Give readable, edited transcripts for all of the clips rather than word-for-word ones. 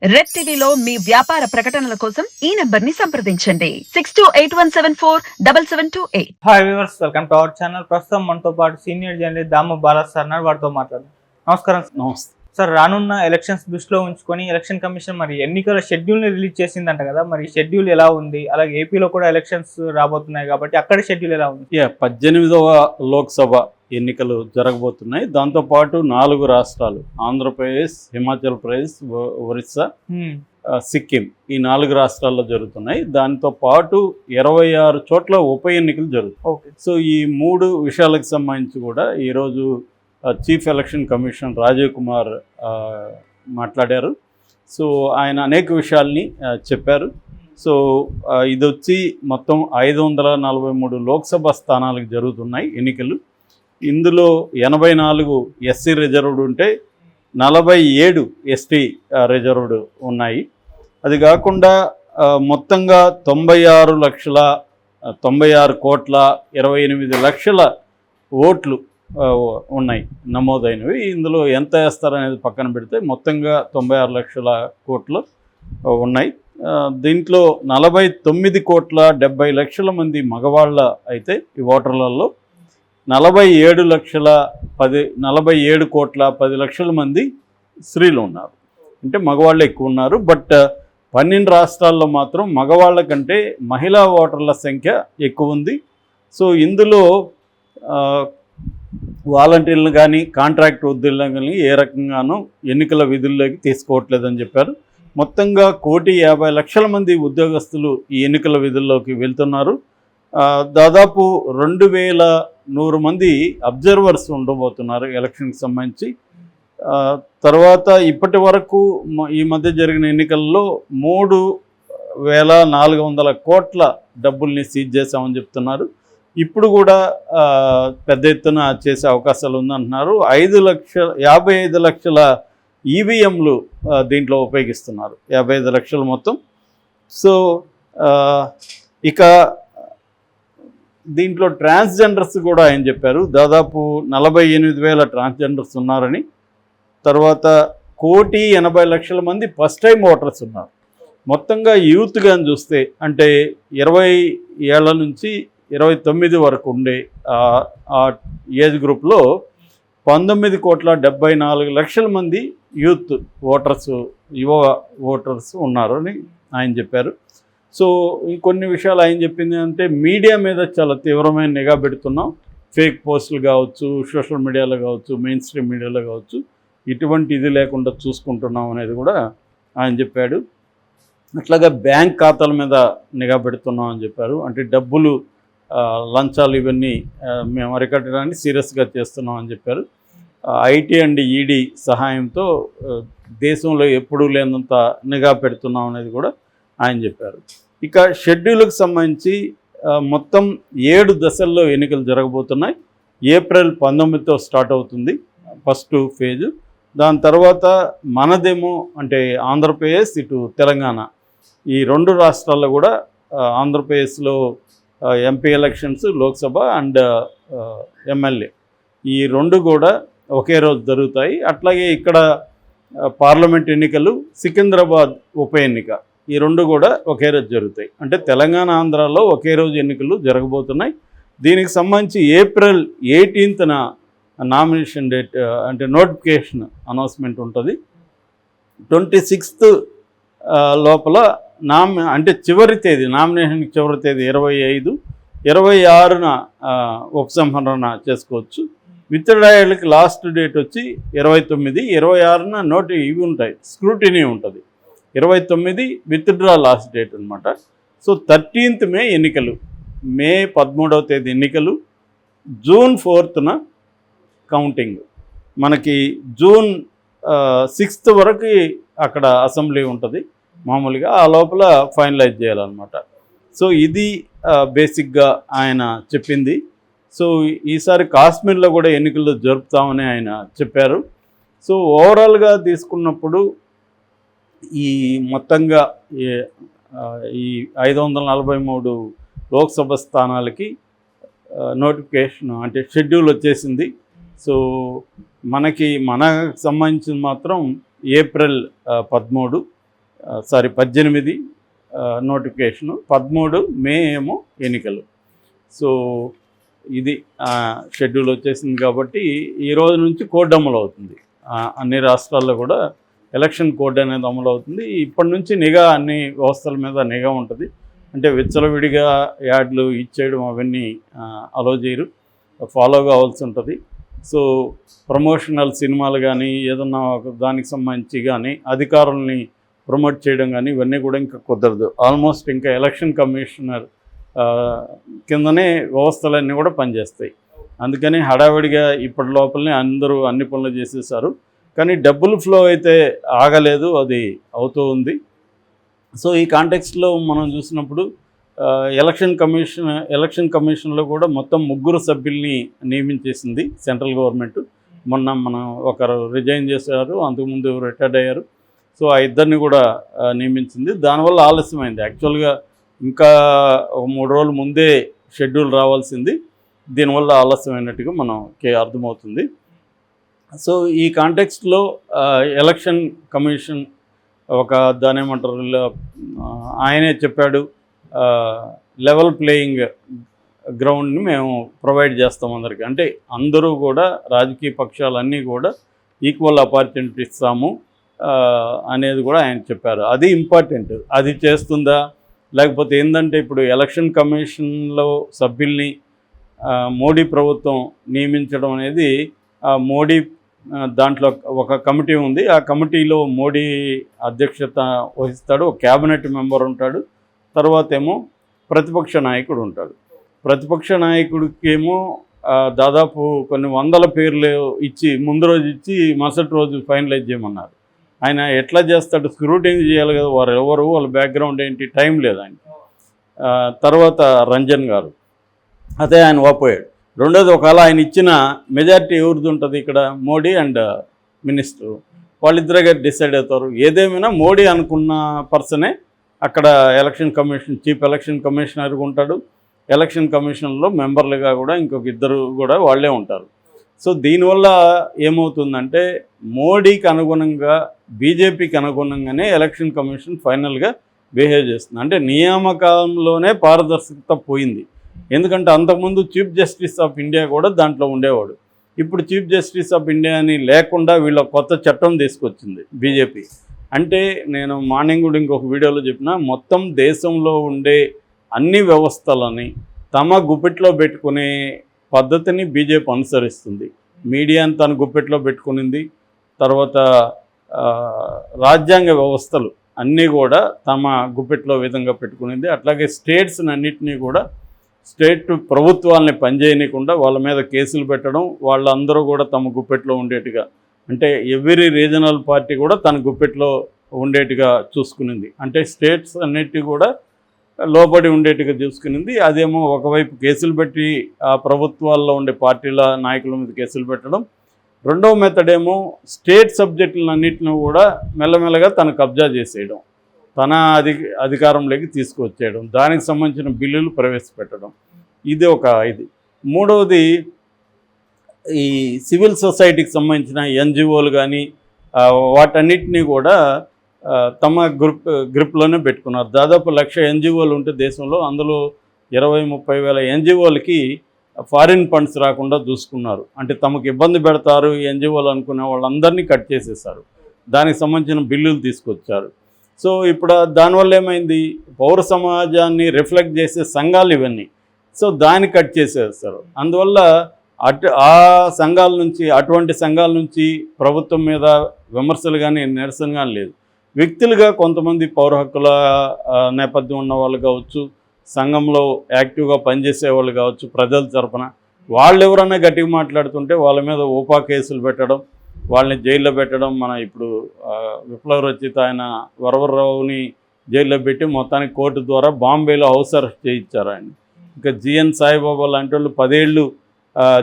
Red టీవీలో మీ వ్యాపార ప్రకటనల కోసం ఈ నెంబర్ ని సంప్రదించండి 6281747728. Hi viewers, welcome to our channel. ప్రస్తుతం మనతో పాటు సీనియర్ జర్నలిస్ట్ దాము బాలా సార్ ఉన్నారు. వారితో మాట్లాడదాం. నమస్కారం సార్. నమస్తే సార్, రానున్న ఎలక్షన్స్ దృష్టిలో ఉంచుకొని ఎలక్షన్ కమిషన్ మరి ఎన్నికల షెడ్యూల్ ని రిలీజ్ చేసిందంట కదా, మరి షెడ్యూల్ ఎలా ఉంది? అలాగే ఏపీలో కూడా ఎలక్షన్స్ రాబోతున్నాయి కాబట్టి అక్కడ షెడ్యూల్ ఎలా ఉంది? 18వ లోక్సభ ఎన్నికలు జరగబోతున్నాయి. దాంతోపాటు 4 రాష్ట్రాలు ఆంధ్రప్రదేశ్, హిమాచల్ ప్రదేశ్, ఒరిస్సా, సిక్కిం ఈ 4 రాష్ట్రాల్లో జరుగుతున్నాయి. దాంతో పాటు 26 చోట్ల ఉప ఎన్నికలు జరుగుతాయి. సో ఈ 3 విషయాలకు సంబంధించి కూడా ఈరోజు chief election commission Rajiv Kumar మాట్లాడారు. సో ఆయన అనేక విషయాల్ని చెప్పారు. సో ఇది వచ్చి మొత్తం 543 లోక్సభ స్థానాలకు జరుగుతున్నాయి ఎన్నికలు. ఇందులో 84 ఎస్సీ రిజర్వ్డ్ ఉంటే 47 ఎస్టీ రిజర్వ్డ్ ఉన్నాయి. అది కాకుండా మొత్తంగా 96,96,28,00,000 ఓట్లు ఉన్నాయి నమోదైనవి. ఇందులో ఎంత వేస్తారనేది పక్కన పెడితే మొత్తంగా 96 లక్షల కోట్లు ఉన్నాయి. దీంట్లో 49,70,00,000 మంది మగవాళ్ళ అయితే ఈ ఓటర్లలో 47,10,10,00,000 మంది స్త్రీలు ఉన్నారు. అంటే మగవాళ్ళు ఎక్కువ ఉన్నారు. బట్ 12 రాష్ట్రాల్లో మాత్రం మగవాళ్ళ కంటే మహిళా ఓటర్ల సంఖ్య ఎక్కువ ఉంది. సో ఇందులో వాలంటీర్లు కానీ కాంట్రాక్ట్ ఉద్యోగులను కానీ ఏ రకంగానూ ఎన్నికల విధుల్లోకి తీసుకోవట్లేదని చెప్పారు. మొత్తంగా 1,50,00,000 మంది ఉద్యోగస్తులు ఈ ఎన్నికల విధుల్లోకి వెళ్తున్నారు. దాదాపు 2,100 మంది అబ్జర్వర్స్ ఉండబోతున్నారు ఎలక్షన్కి సంబంధించి. తర్వాత ఇప్పటి వరకు ఈ మధ్య జరిగిన ఎన్నికల్లో 3,400 కోట్ల డబ్బుల్ని సీజ్ చేశామని చెప్తున్నారు. ఇప్పుడు కూడా పెద్ద ఎత్తున చేసే అవకాశాలు ఉందంటున్నారు. 55 లక్షల ఈవీఎంలు దీంట్లో ఉపయోగిస్తున్నారు, 55 లక్షలు మొత్తం. సో ఇక దీంట్లో ట్రాన్స్జెండర్స్ కూడా ఆయన చెప్పారు. దాదాపు 48,000 ట్రాన్స్జెండర్స్ ఉన్నారని. తర్వాత 1,80,00,000 మంది ఫస్ట్ టైం ఓటర్స్ ఉన్నారు. మొత్తంగా యూత్ కానీ చూస్తే అంటే 20 ఏళ్ల నుంచి 29 వరకు ఉండే ఆ ఏజ్ గ్రూప్లో 19,74,00,000 మంది యూత్ ఓటర్స్, యువ ఓటర్స్ ఉన్నారు అని ఆయన చెప్పారు. సో ఇంకొన్ని విషయాలు ఆయన చెప్పింది అంటే మీడియా మీద చాలా తీవ్రమైన నిఘా పెడుతున్నాం. ఫేక్ పోస్టులు కావచ్చు, సోషల్ మీడియాలో కావచ్చు, మెయిన్ స్ట్రీమ్ మీడియాలో కావచ్చు, ఇటువంటి ఇది లేకుండా చూసుకుంటున్నాం అనేది కూడా ఆయన చెప్పాడు. అట్లాగా బ్యాంక్ ఖాతాల మీద నిఘా పెడుతున్నాం అని చెప్పారు. అంటే డబ్బులు, లంచాలు ఇవన్నీ మేము అరికట్టడానికి సీరియస్గా చేస్తున్నాం అని చెప్పారు. ఐటీ అండ్ ఈడీ సహాయంతో దేశంలో ఎప్పుడూ లేనంత నిఘా పెడుతున్నాం అనేది కూడా ఆయన చెప్పారు. ఇక షెడ్యూల్కి సంబంధించి మొత్తం 7 దశల్లో ఎన్నికలు జరగబోతున్నాయి. ఏప్రిల్ 19తో స్టార్ట్ అవుతుంది ఫస్ట్ ఫేజు. దాని తర్వాత మనదేమో అంటే ఆంధ్రప్రదేశ్, ఇటు తెలంగాణ ఈ 2 రాష్ట్రాల్లో కూడా ఆంధ్రప్రదేశ్లో MP elections, Lok Sabha and MLA ఈ 2 కూడా ఒకే రోజు జరుగుతాయి. అట్లాగే ఇక్కడ పార్లమెంట్ ఎన్నికలు, సికింద్రాబాద్ ఉప ఎన్నిక ఈ 2 కూడా ఒకే రోజు జరుగుతాయి. అంటే తెలంగాణ, ఆంధ్రాలో ఒకే రోజు ఎన్నికలు జరగబోతున్నాయి. దీనికి సంబంధించి ఏప్రిల్ 18న నామినేషన్ డేట్ అంటే నోటిఫికేషన్ అనౌన్స్మెంట్ ఉంటుంది. 26th లోపల అంటే చివరి తేదీ, నామినేషన్ చివరి తేదీ 25, 26న ఉపసంహరణ చేసుకోవచ్చు. విత్డ్రాయల్కి లాస్ట్ డేట్ వచ్చి 29, 26న ఇవి ఉంటాయి, స్క్రూటినీ ఉంటుంది. 29 విత్డ్రా లాస్ట్ డేట్ అనమాట. సో 13th మే ఎన్నికలు, మే 13వ తేదీ ఎన్నికలు, జూన్ 4న కౌంటింగ్. మనకి జూన్ 6th వరకు అక్కడ అసెంబ్లీ ఉంటుంది మామూలుగా, ఆ లోపల ఫైనలైజ్ చేయాలన్నమాట. సో ఇది బేసిక్గా ఆయన చెప్పింది. సో ఈసారి కాశ్మీర్లో కూడా ఎన్నికలు జరుపుతామని ఆయన చెప్పారు. సో ఓవరాల్గా తీసుకున్నప్పుడు ఈ మొత్తంగా ఈ 543 లోక్సభ స్థానాలకి నోటిఫికేషన్ అంటే షెడ్యూల్ వచ్చేసింది. సో మనకు సంబంధించిన మాత్రం ఏప్రిల్ 13 18 నోటిఫికేషను, 13 మే ఏమో ఎన్నికలు. సో ఇది షెడ్యూల్ వచ్చేసింది కాబట్టి ఈ రోజు నుంచి కోడ్ అమలు అవుతుంది. అన్ని రాష్ట్రాల్లో కూడా ఎలక్షన్ కోడ్ అనేది అమలు అవుతుంది. ఇప్పటి నుంచి నిఘా, అన్ని వ్యవస్థల మీద నిఘా ఉంటుంది. అంటే విచ్చలవిడిగా యాడ్లు ఇచ్చేయడం అవన్నీ అలో చేయరు, ఫాలో కావాల్సి ఉంటుంది. సో ప్రమోషనల్ సినిమాలు కానీ ఏదన్నా దానికి సంబంధించి కానీ అధికారుల్ని ప్రమోట్ చేయడం కానీ ఇవన్నీ కూడా ఇంకా కుదరదు. ఆల్మోస్ట్ ఇంకా ఎలక్షన్ కమిషనర్ కిందనే వ్యవస్థలన్నీ కూడా పనిచేస్తాయి. అందుకని హడావిడిగా ఇప్పటి లోపలనే అందరూ అన్ని పనులు చేసేసారు. కానీ డబ్బులు ఫ్లో అయితే ఆగలేదు, అది అవుతూ ఉంది. సో ఈ కాంటెక్స్ట్లో మనం చూసినప్పుడు ఎలక్షన్ కమిషన్లో కూడా మొత్తం 3 సభ్యుల్ని నియమించేసింది సెంట్రల్ గవర్నమెంట్. మొన్న మనం ఒకరు రిజైన్ చేశారు, అంతకుముందు రిటైర్డ్ అయ్యారు. సో ఆ ఇద్దరిని కూడా నియమించింది. దానివల్ల ఆలస్యమైంది. యాక్చువల్గా ఇంకా 3 రోజుల ముందే షెడ్యూల్ రావాల్సింది, దీనివల్ల ఆలస్యమైనట్టుగా మనకి అర్థమవుతుంది. సో ఈ కాంటెక్స్ట్లో ఎలక్షన్ కమిషన్ దాని ఏమంటారు, ఆయనే చెప్పాడు, లెవెల్ ప్లేయింగ్ గ్రౌండ్ని మేము ప్రొవైడ్ చేస్తాం అందరికీ. అంటే అందరూ కూడా రాజకీయ పక్షాలన్నీ కూడా ఈక్వల్ ఆపర్చునిటీ ఇస్తాము అనేది కూడా ఆయన చెప్పారు. అది ఇంపార్టెంట్. అది చేస్తుందా లేకపోతే ఏంటంటే ఇప్పుడు ఎలక్షన్ కమిషన్లో సభ్యుల్ని మోడీ ప్రభుత్వం నియమించడం అనేది మోడీ దాంట్లో ఒక కమిటీ ఉంది. ఆ కమిటీలో మోడీ అధ్యక్షత వహిస్తాడు, ఒక క్యాబినెట్ మెంబర్ ఉంటాడు, తర్వాత ఏమో ప్రతిపక్ష నాయకుడు ఉంటాడు. ప్రతిపక్ష నాయకుడికి ఏమో దాదాపు కొన్ని 100 పేర్లు ఇచ్చి ముందు రోజు ఇచ్చి మరుసటి రోజు ఫైనలైజ్ చేయమన్నారు. ఆయన ఎట్లా చేస్తాడు, స్క్రూటినీ చేయాలి కదా, వారు ఎవరు, వాళ్ళ బ్యాక్గ్రౌండ్ ఏంటి, టైం లేదు ఆయన. తర్వాత రంజన్ గారు, అదే ఆయన వాపోయాడు. రెండోది, ఒకవేళ ఆయన ఇచ్చిన మెజారిటీ ఎవరిది ఉంటుంది ఇక్కడ, మోడీ అండ్ మినిస్టరు, వాళ్ళిద్దరే డిసైడ్ అవుతారు. ఏదేమైనా మోడీ అనుకున్న పర్సనే అక్కడ ఎలక్షన్ కమిషన్ చీఫ్ ఎలక్షన్ కమిషనర్గా ఉంటాడు. ఎలక్షన్ కమిషన్లో మెంబర్లుగా కూడా ఇంకొక 2 కూడా వాళ్ళే ఉంటారు. సో దీనివల్ల ఏమవుతుందంటే మోడీకి అనుగుణంగా, బీజేపీకి అనుగుణంగానే ఎలక్షన్ కమిషన్ ఫైనల్గా బిహేవ్ చేస్తుంది. అంటే నియామకంలోనే పారదర్శకత పోయింది. ఎందుకంటే అంతకుముందు చీఫ్ జస్టిస్ ఆఫ్ ఇండియా కూడా దాంట్లో ఉండేవాడు. ఇప్పుడు చీఫ్ జస్టిస్ ఆఫ్ ఇండియా అని లేకుండా వీళ్ళ కొత్త చట్టం తీసుకొచ్చింది బీజేపీ. అంటే నేను మార్నింగ్ కూడా ఇంకొక వీడియోలో చెప్పిన, మొత్తం దేశంలో ఉండే అన్ని వ్యవస్థలని తమ గుప్పిట్లో పెట్టుకునే పద్ధతిని బీజేపీ అనుసరిస్తుంది. మీడియాని తన గుప్పిట్లో పెట్టుకునింది. తర్వాత రాజ్యాంగ వ్యవస్థలు అన్నీ కూడా తమ గుప్పిట్లో విధంగా పెట్టుకునింది. అట్లాగే స్టేట్స్ని అన్నింటినీ కూడా స్టేట్ ప్రభుత్వాలని పనిచేయనీయకుండా వాళ్ళ మీద కేసులు పెట్టడం, వాళ్ళందరూ కూడా తమ గుప్పెట్లో ఉండేట్టుగా, అంటే ఎవ్రీ రీజనల్ పార్టీ కూడా తన గుప్పెట్లో ఉండేట్టుగా చూసుకునింది. అంటే స్టేట్స్ అన్నిటి కూడా లోబడి ఉండేట్టుగా చూసుకునింది. అదేమో ఒకవైపు కేసులు పెట్టి ఆ ప్రభుత్వాల్లో ఉండే పార్టీల నాయకుల మీద కేసులు పెట్టడం. రెండవ మెథడ్ ఏమో స్టేట్ సబ్జెక్టులన్నింటినీ కూడా మెల్లమెల్లగా తను కబ్జా చేసేయడం, తన అధికారంలోకి తీసుకువచ్చేయడం, దానికి సంబంధించిన బిల్లులు ప్రవేశపెట్టడం. ఇది ఒక ఇది. మూడవది, ఈ సివిల్ సొసైటీకి సంబంధించిన ఎన్జిఓలు కానీ వాటన్నిటినీ కూడా తమ గ్రిప్లోనే పెట్టుకున్నారు. దాదాపు 1,00,000 ఎన్జిఓలు ఉంటే దేశంలో, అందులో 20-30 వేల ఎన్జిఓలకి ఫారిన్ ఫండ్స్ రాకుండా చూసుకున్నారు. అంటే తమకు ఇబ్బంది పెడతారు ఎన్జిఓలు అనుకునే వాళ్ళందరినీ కట్ చేసేసారు. దానికి సంబంధించిన బిల్లులు తీసుకొచ్చారు. సో ఇప్పుడు దానివల్ల ఏమైంది, పౌర సమాజాన్ని రిఫ్లెక్ట్ చేసే సంఘాలు ఇవన్నీ, సో దాన్ని కట్ చేసేస్తారు. అందువల్ల ఆ సంఘాల నుంచి, అటువంటి సంఘాల నుంచి ప్రభుత్వం మీద విమర్శలు కానీ నిరసన కానీ లేదు. వ్యక్తులుగా కొంతమంది పౌర హక్కుల నేపథ్యం ఉన్న వాళ్ళు కావచ్చు, సంఘంలో యాక్టివ్గా పనిచేసే వాళ్ళు కావచ్చు, ప్రజల తరపున వాళ్ళు ఎవరన్నా గట్టిగా మాట్లాడుతుంటే వాళ్ళ మీద ఊపా కేసులు పెట్టడం, వాళ్ళని జైల్లో పెట్టడం. మన ఇప్పుడు విప్లవ రచయిత ఆయన వరవరరావుని జైల్లో పెట్టి మొత్తానికి కోర్టు ద్వారా బాంబేలో హౌస్ అరెస్ట్ చేయించారు ఆయన. ఇంకా జిఎన్ సాయిబాబా లాంటి వాళ్ళు 10 ఏళ్ళు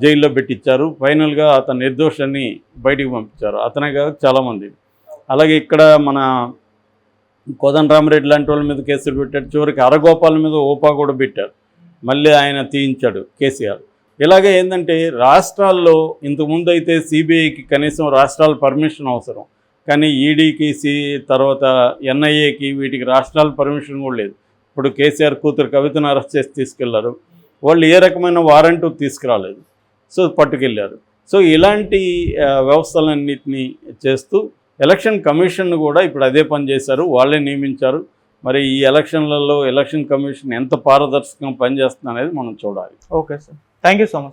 జైల్లో పెట్టించారు. ఫైనల్గా అతను నిర్దోషాన్ని బయటికి పంపించారు. అతనే కాదు చాలామంది. అలాగే ఇక్కడ మన కోదండరామరెడ్డి లాంటి వాళ్ళ మీద కేసులు పెట్టాడు. చివరికి అరగోపాల మీద ఓపా కూడా పెట్టారు. మళ్ళీ ఆయన తీయించాడు కేసీఆర్. ఇలాగే ఏంటంటే రాష్ట్రాల్లో ఇంతకుముందు అయితే సిబిఐకి కనీసం రాష్ట్రాల పర్మిషన్ అవసరం. కానీ ఈడీకి తర్వాత ఎన్ఐఏకి వీటికి రాష్ట్రాల పర్మిషన్ కూడా లేదు. ఇప్పుడు కేసీఆర్ కూతురు కవితను అరెస్ట్ చేసి తీసుకెళ్లారు, వాళ్ళు ఏ రకమైన వారెంట్ తీసుకురాలేదు, సో పట్టుకెళ్ళారు. సో ఇలాంటి వ్యవస్థలన్నింటినీ చేస్తూ ఎలక్షన్ కమిషన్ కూడా ఇప్పుడు అదే పని చేశారు, వాళ్ళే నియమించారు. మరి ఈ ఎలక్షన్లలో ఎలక్షన్ కమిషన్ ఎంత పారదర్శకంగా పనిచేస్తుంది అనేది మనం చూడాలి. Okay sir, thank you so much.